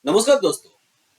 नमस्कार दोस्तों।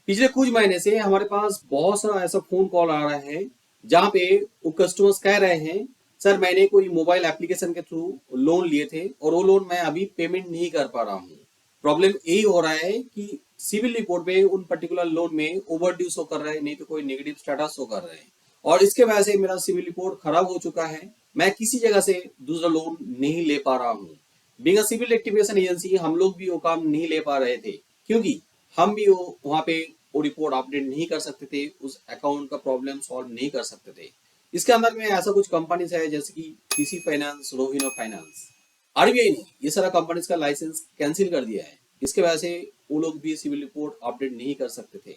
पिछले कुछ महीने से हमारे पास बहुत सारा ऐसा फोन कॉल आ रहा है जहाँ पे वो कस्टमर्स कह रहे हैं, सर मैंने कोई मोबाइल एप्लीकेशन के थ्रू लोन लिए थे और वो लोन मैं अभी पेमेंट नहीं कर पा रहा हूँ। प्रॉब्लम यही हो रहा है कि सिविल रिपोर्ट में उन पर्टिकुलर लोन में ओवर ड्यू शो कर रहे हैं, नहीं तो कोई नेगेटिव स्टेटस शो कर रहे हैं और इसके वजह से मेरा सिविल रिपोर्ट खराब हो चुका है। मैं किसी जगह से दूसरा लोन नहीं ले पा रहा हूँ। Being a civil rectification agency हम लोग भी वो काम नहीं ले पा रहे थे, क्योंकि हम भी वो वहाँ पे वो रिपोर्ट अपडेट नहीं कर सकते थे, उस अकाउंट का प्रॉब्लम सॉल्व नहीं कर सकते थे। इसके अंदर में ऐसा कुछ कंपनीज है जैसे कि पीसी फाइनेंस, रोहिनो फाइनेंस। आरबीआई ने ये सारा कंपनीज का लाइसेंस कैंसिल कर दिया है। इसके वजह से वो लोग भी सिविल रिपोर्ट अपडेट नहीं कर सकते थे।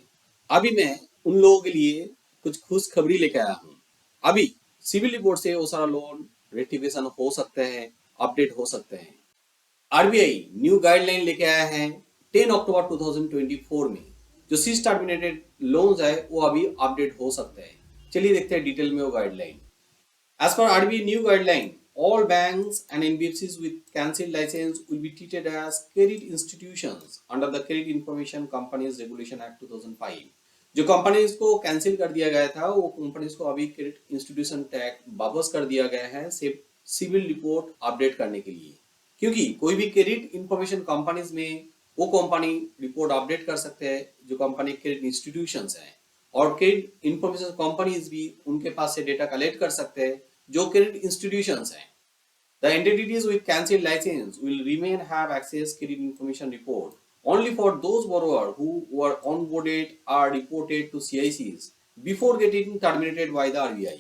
अभी मैं उन लोगों के लिए कुछ खुशखबरी लेके आया हूँ। अभी सिविल रिपोर्ट से वो सारा लोन रेक्टिफिकेशन हो सकते हैं, अपडेट हो सकते हैं। आरबीआई न्यू गाइडलाइन लेके आया है 10 अक्टूबर 2024 में। जो सीज टर्मिनेटेड लोन्स है वो अभी अपडेट हो सकते हैं। चलिए देखते हैं डिटेल में वो guideline. As per RBI new guideline, all banks and NBFCs with cancelled license will be treated as credit institutions under the Credit Information Companies Regulation Act 2005। जो कंपनीज को कैंसिल कर दिया गया था वो कंपनीज को अभी क्रेडिट इंस्टीट्यूशन टैग वापस कर दिया गया है सिर्फ सिविल रिपोर्ट अपडेट करने के लिए। क्योंकि कोई भी क्रेडिट इंफॉर्मेशन कंपनीज में वो कंपनी रिपोर्ट अपडेट कर सकते हैं जो कंपनी क्रेडिट इंस्टीट्यूशंस हैं, और क्रेडिट इंफॉर्मेशन कंपनीज भी उनके पास से डेटा कलेक्ट कर सकते हैं जो क्रेडिट इंस्टीट्यूशंस हैं। The entities with cancelled license will remain have access credit information report only for those borrowers who were onboarded or reported to CICs before getting terminated by the RBI।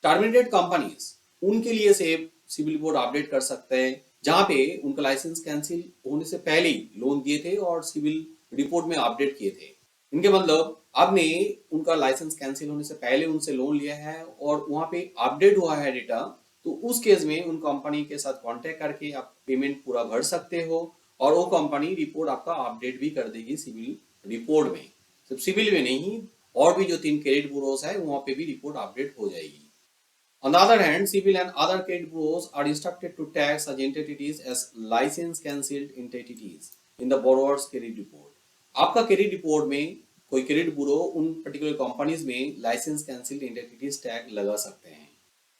Terminated companies उनके लिए से civil report update कर सकते हैं जहां पे उनका licence cancel होने से पहले ही लोन दिए थे और सिविल रिपोर्ट में अपडेट किए थे। इनके मतलब आपने उनका लाइसेंस कैंसिल होने से पहले उनसे लोन लिया है और वहां पे अपडेट हुआ है डेटा, तो उस केस में उन कंपनी के साथ कांटेक्ट करके आप पेमेंट पूरा भर सकते हो और वो कंपनी रिपोर्ट आपका अपडेट भी कर देगी सिविल रिपोर्ट में। सिर्फ सिविल में नहीं, और भी जो 3 क्रेडिट ब्यूरोस है वहां पे भी रिपोर्ट अपडेट हो जाएगी। On the other hand, civil and other credit bureaus are instructed to tag such entities as license cancelled entities in the borrower's credit report। आपका क्रेडिट रिपोर्ट में कोई क्रेडिट ब्यूरो उन पर्टिकुलर कंपनीज में licence cancelled entities tag लगा सकते हैं।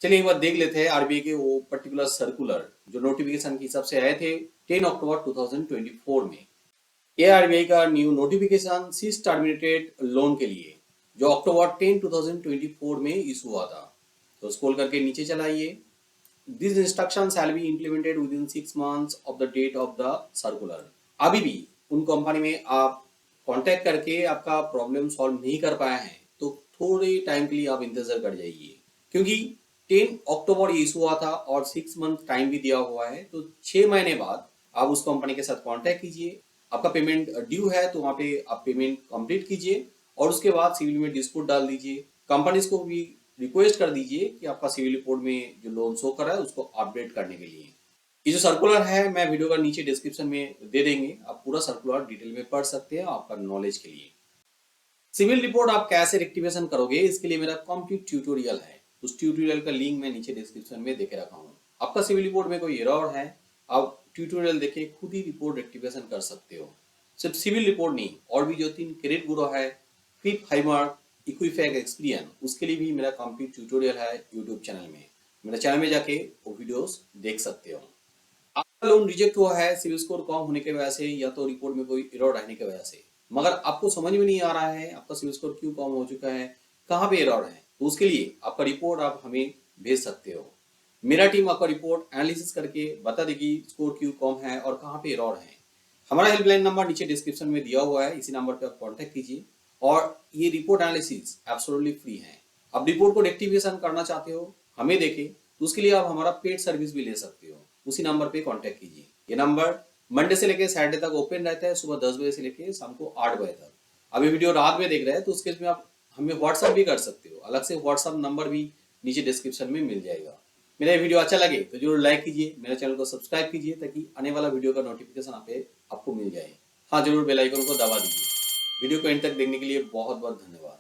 चलिए एक बार देख लेते हैं आरबीआई के वो पर्टिकुलर सर्कुलर जो नोटिफिकेशन के हिसाब से आए थे 10 अक्टूबर 2024 में। ये आरबीआई का न्यू नोटिफिकेशन सीज टर्मिनेटेड लोन के लिए जो अक्टूबर 10 2024 में इशू हुआ था। तो स्क्रॉल करके नीचे चलाइए। This instruction shall be implemented within 6 months of the date of the circular. अभी भी उन कंपनी में आप कांटेक्ट करके आपका प्रॉब्लम सॉल्व नहीं कर पाए हैं तो थोड़े टाइम के लिए आप इंतजार कर जाइए, क्योंकि 10 अक्टूबर ये इशू हुआ था और 6 मंथ टाइम भी दिया हुआ है। तो 6 महीने बाद आप उस कंपनी के साथ कांटेक्ट कीजिए। आपका पेमेंट ड्यू है तो वहाँ पे आप पेमेंट कंप्लीट कीजिए और उसके बाद सिविल में डिस्प्यूट डाल दीजिए। कंपनीज को भी रिक्वेस्ट कर दीजिए कि आपका सिविल रिपोर्ट में जो लोन शो कर रहा है उसको अपडेट करने के लिए। ये जो सर्कुलर है मैं वीडियो का नीचे डिस्क्रिप्शन में दे देंगे, आप पूरा सर्कुलर डिटेल में पढ़ सकते हैं आपका नॉलेज के लिए। सिविल रिपोर्ट आप कैसे रेक्टिफिकेशन करोगे इसके लिए मेरा कंप्लीट ट्यूटोरियल है। उस ट्यूटोरियल का लिंक मैं नीचे डिस्क्रिप्शन में देके रखा हूँ। आपका सिविल रिपोर्ट में कोई एरर है, आप ट्यूटोरियल देखे खुद ही रिपोर्ट रेक्टिफिकेशन कर सकते हो। सिर्फ सिविल रिपोर्ट नहीं, और भी जो 3 क्रेडिट ब्यूरो है, क्लिप हाइमर, इक्विफैक्स, एक्सपीरियन, उसके लिए भी मेरा कंप्लीट ट्यूटोरियल है यूट्यूब चैनल में। मेरे चैनल में जाके वो वीडियोस देख सकते हो। आपका लोन रिजेक्ट हुआ है सिविल स्कोर कम होने की वजह से या तो रिपोर्ट में कोई एरर रहने की वजह से, मगर आपको समझ में नहीं आ रहा है आपका सिविल स्कोर क्यों कम हो चुका है, कहाँ पे एरर है, तो उसके लिए आपका रिपोर्ट आप हमें भेज सकते हो। मेरा टीम आपका रिपोर्ट एनालिसिस करके बता देगी स्कोर क्यों कम है और कहाँ पे एरर है। हमारा हेल्पलाइन नंबर नीचे डिस्क्रिप्शन में दिया हुआ है, इसी नंबर पे आप कांटेक्ट कीजिए। और ये रिपोर्ट एनालिसिस एब्सोल्युटली फ्री है। अब रिपोर्ट को रेक्टिफिकेशन करना चाहते हो हमें देखे तो उसके लिए आप हमारा पेड सर्विस भी ले सकते हो। उसी नंबर पे कांटेक्ट कीजिए। ये नंबर मंडे से लेकर सैटरडे तक ओपन रहता है, सुबह 10 बजे से लेकर शाम को 8 बजे तक। अभी वीडियो रात में देख रहे हैं तो उस केस में आप हमें व्हाट्सअप भी कर सकते हो, अलग से व्हाट्सअप नंबर भी नीचे डिस्क्रिप्शन में मिल जाएगा। मेरा वीडियो अच्छा लगे तो जरूर लाइक कीजिए, मेरे चैनल को सब्सक्राइब कीजिए ताकि आने वाला वीडियो का नोटिफिकेशन आपको मिल जाए। हाँ, जरूर बेल आइकन को दबा दीजिए। वीडियो को एंड तक देखने के लिए बहुत बहुत धन्यवाद।